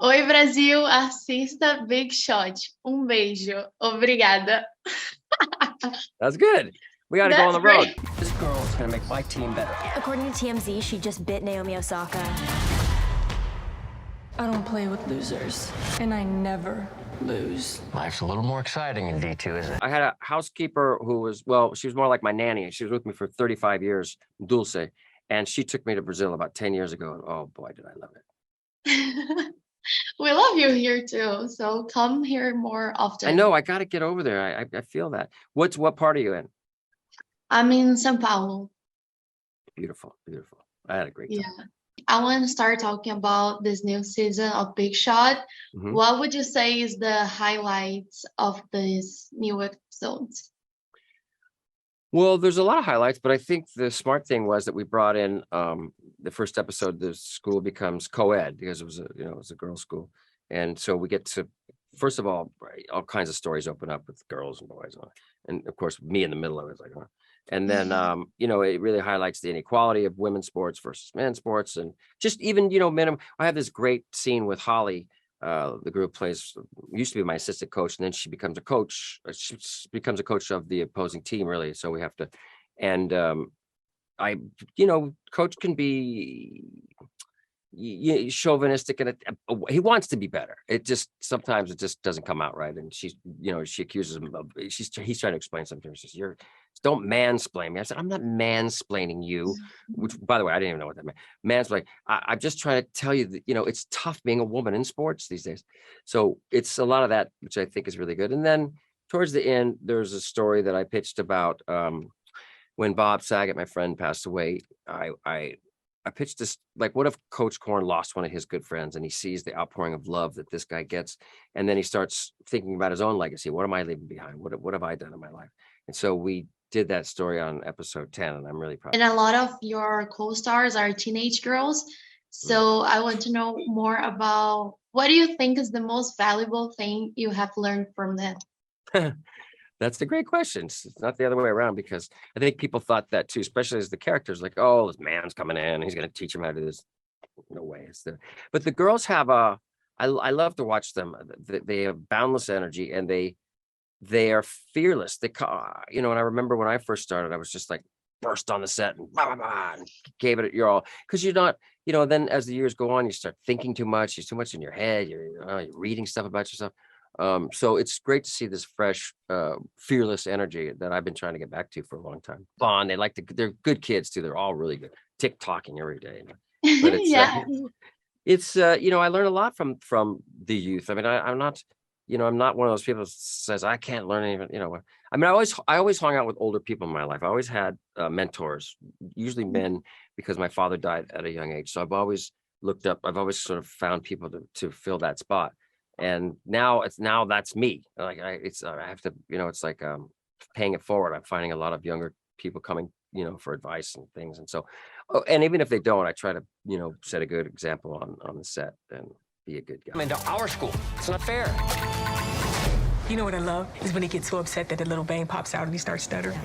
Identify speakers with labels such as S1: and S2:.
S1: Oi, Brasil, assista Big Shot. Beijo. Obrigada.
S2: That's good. We got to go on
S1: That's
S2: the road.
S1: great.
S3: This girl is gonna make my team better.
S4: According to TMZ, she just bit Naomi Osaka.
S5: I don't play with losers, and I never lose.
S3: Life's a little more exciting in D2, isn't it?
S2: I had a housekeeper who was, well, she was more like my nanny. She was with me for 35 years, Dulce, and she took me to Brazil about 10 years ago. And oh boy, did I love it.
S1: We love you here too, so come here more often.
S2: I know, I got to get over there. I feel that. What part are you in?
S1: I'm in São Paulo.
S2: Beautiful, beautiful. I had a great time.
S1: Yeah. I want to start talking about this new season of Big Shot.
S2: Mhm.
S1: What would you say is the highlights of these new episodes?
S2: Well, there's a lot of highlights, but I think the smart thing was that we brought in the first episode. The school becomes co-ed because it was a girls' school, and so we get to, first of all kinds of stories open up with girls and boys, and of course me in the middle of it, like, and then it really highlights the inequality of women's sports versus men's sports, and just even minimum. I have this great scene with Holly. The group plays, used to be my assistant coach, and then she becomes a coach. She becomes a coach of the opposing team, really. So we have to, and coach can be chauvinistic, and he wants to be better. Sometimes it just doesn't come out right. And she accuses him of, he's trying to explain something. She says, don't mansplain me. I said, I'm not mansplaining you, which, by the way, I didn't even know what that meant. Mansplain. I'm just trying to tell you that, it's tough being a woman in sports these days. So it's a lot of that, which I think is really good. And then towards the end, there's a story that I pitched about when Bob Saget, my friend, passed away. I pitched this, like, what if Coach Korn lost one of his good friends, and he sees the outpouring of love that this guy gets, and then he starts thinking about his own legacy. What am I leaving behind? What have I done in my life? And so we did that story on episode 10, and I'm really proud.
S1: And a lot of your co-stars are teenage girls. So I want to know more about, what do you think is the most valuable thing you have learned from them?
S2: That's a great question. It's not the other way around, because I think people thought that too, especially as the characters, like, oh, this man's coming in, he's going to teach him how to do this. No way. But the girls have I love to watch them. They have boundless energy, and they are fearless. And I remember when I first started, I was just like burst on the set and blah, blah, blah, and gave it your all, because you're not, then as the years go on, you start thinking too much. You're too much in your head. You're reading stuff about yourself. So it's great to see this fresh, fearless energy that I've been trying to get back to for a long time. Fun. They're good kids too. They're all really good. TikToking every day. But it's,
S1: Yeah.
S2: I learn a lot from the youth. I mean, I'm not, I'm not one of those people that says I can't learn anything. I mean, I always hung out with older people in my life. I always had mentors, usually men, because my father died at a young age. So I've always looked up. I've always sort of found people to fill that spot. And now that's me. Like I have to, it's like paying it forward. I'm finding a lot of younger people coming, for advice and things. And so, and even if they don't, I try to, set a good example on the set and be a good guy.
S3: Come into our school. It's not fair.
S5: You know what I love is when he gets so upset that the little bang pops out and he starts stuttering.